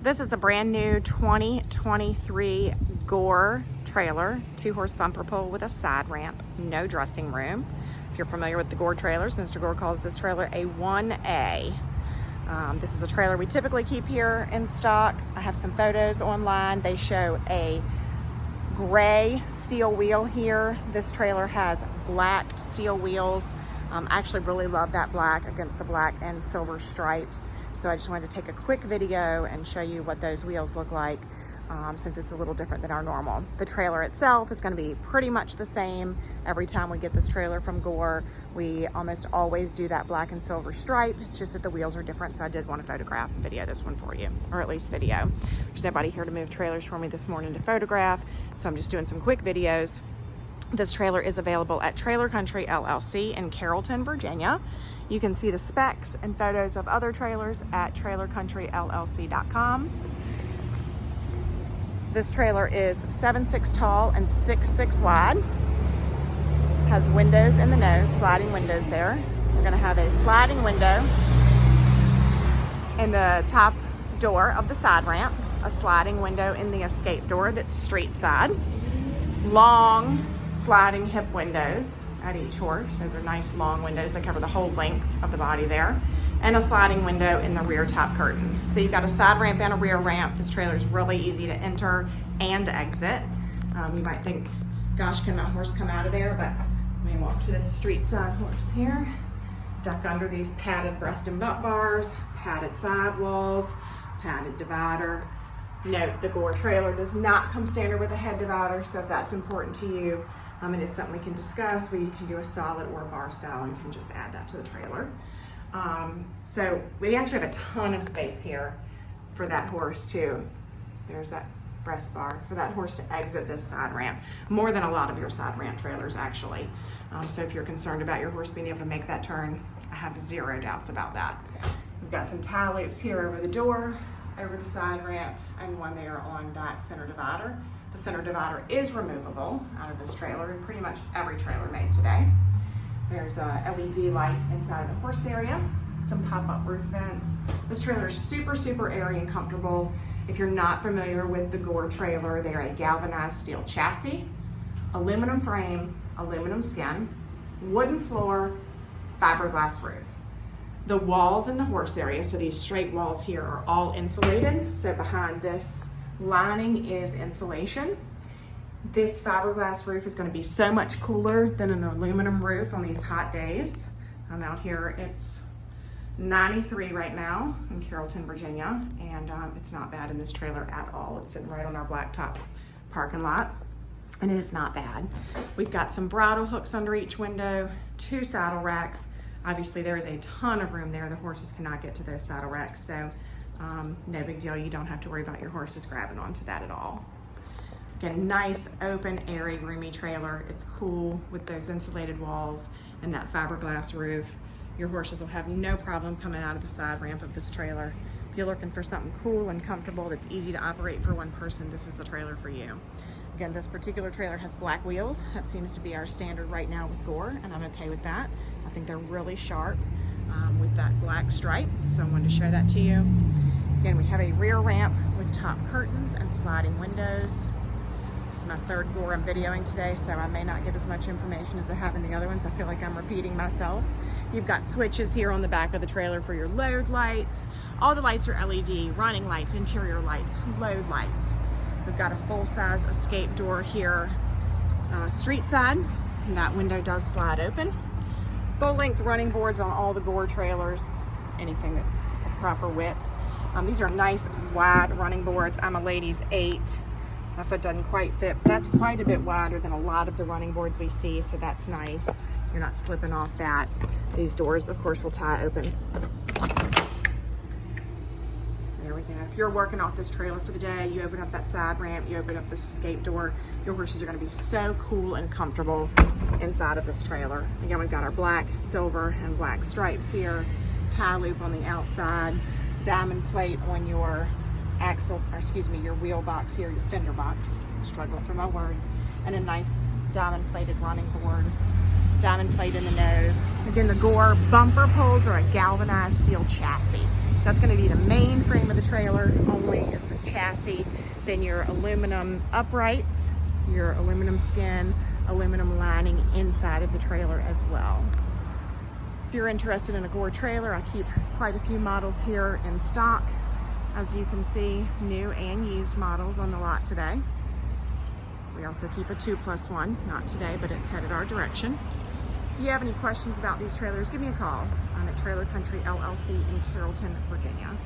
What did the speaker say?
This is a brand new 2023 Gore trailer, 2-horse bumper pull with a side ramp, no dressing room. If you're familiar with the Gore trailers, Mr. Gore calls this trailer a 1A. This is a trailer we typically keep here in stock. I have some photos online. They show a gray steel wheel here. This trailer has black steel wheels. I actually really love that black against the black and silver stripes. So I just wanted to take a quick video and show you what those wheels look like since it's a little different than our normal. The trailer itself is going to be pretty much the same every time we get this trailer from Gore. We almost always do that black and silver stripe. It's just that the wheels are different, so I did want to photograph and video this one for you, or at least video. There's nobody here to move trailers for me this morning to photograph, so I'm just doing some quick videos. This trailer is available at Trailer Country LLC in Carrollton, Virginia. You can see the specs and photos of other trailers at trailercountryllc.com. This trailer is 7'6" tall and 6'6" wide. Has windows in the nose, sliding windows there. We're gonna have a sliding window in the top door of the side ramp, a sliding window in the escape door that's street side. Long sliding hip windows at each horse. Those are nice long windows that cover the whole length of the body there. And a sliding window in the rear top curtain. So you've got a side ramp and a rear ramp. This trailer is really easy to enter and exit. You might think, gosh, can my horse come out of there? But let me walk to this street side horse here. Duck under these padded breast and butt bars, padded side walls, padded divider. Note, the Gore trailer does not come standard with a head divider, so if that's important to you, it is something we can discuss. We can do a solid or a bar style and can just add that to the trailer. So we actually have a ton of space here for that horse too. There's that breast bar for that horse to exit this side ramp. More than a lot of your side ramp trailers actually. So if you're concerned about your horse being able to make that turn, I have zero doubts about that. We've got some tie loops here over the door, over the side ramp, and one there on that center divider. The center divider is removable out of this trailer in pretty much every trailer made today. There's a LED light inside of the horse area, some pop-up roof vents. This trailer is super, super airy and comfortable. If you're not familiar with the Gore trailer, they're a galvanized steel chassis, aluminum frame, aluminum skin, wooden floor, fiberglass roof. The walls in the horse area, so these straight walls here, are all insulated. So behind this lining is insulation. This fiberglass roof is going to be so much cooler than an aluminum roof on these hot days. I'm out here, it's 93 right now in Carrollton, Virginia, and it's not bad in this trailer at all. It's sitting right on our blacktop parking lot, and it is not bad. We've got some bridle hooks under each window, 2 saddle racks. Obviously there is a ton of room there. The horses cannot get to those saddle racks, so no big deal. You don't have to worry about your horses grabbing onto that at all. Again, a nice, open, airy, roomy trailer. It's cool with those insulated walls and that fiberglass roof. Your horses will have no problem coming out of the side ramp of this trailer. If you're looking for something cool and comfortable that's easy to operate for one person, this is the trailer for you. Again, this particular trailer has black wheels. That seems to be our standard right now with Gore, and I'm okay with that. I think they're really sharp with that black stripe, so I wanted to show that to you. Again, we have a rear ramp with top curtains and sliding windows. This is my third Gore I'm videoing today, so I may not give as much information as I have in the other ones. I feel like I'm repeating myself. You've got switches here on the back of the trailer for your load lights. All the lights are LED, running lights, interior lights, load lights. We've got a full-size escape door here, street side, and that window does slide open. Full-length running boards on all the Gore trailers, anything that's a proper width. These are nice, wide running boards. I'm a ladies 8. My foot doesn't quite fit, but that's quite a bit wider than a lot of the running boards we see, so that's nice. You're not slipping off that. These doors, of course, will tie open. There we go. If you're working off this trailer for the day, you open up that side ramp, you open up this escape door, your horses are going to be so cool and comfortable inside of this trailer. Again, we've got our black, silver, and black stripes here, tie loop on the outside, diamond plate on your axle, or excuse me, your wheel box here, your fender box, struggling through my words, and a nice diamond plated running board, diamond plate in the nose. Again, the Gore bumper pulls are a galvanized steel chassis. So that's gonna be the main frame of the trailer only, is the chassis, then your aluminum uprights, your aluminum skin, aluminum lining inside of the trailer as well. If you're interested in a Gore trailer, I keep quite a few models here in stock. As you can see, new and used models on the lot today. We also keep a 2+1, not today, but it's headed our direction. If you have any questions about these trailers, give me a call. I'm at Trailer Country LLC in Carrollton, Virginia.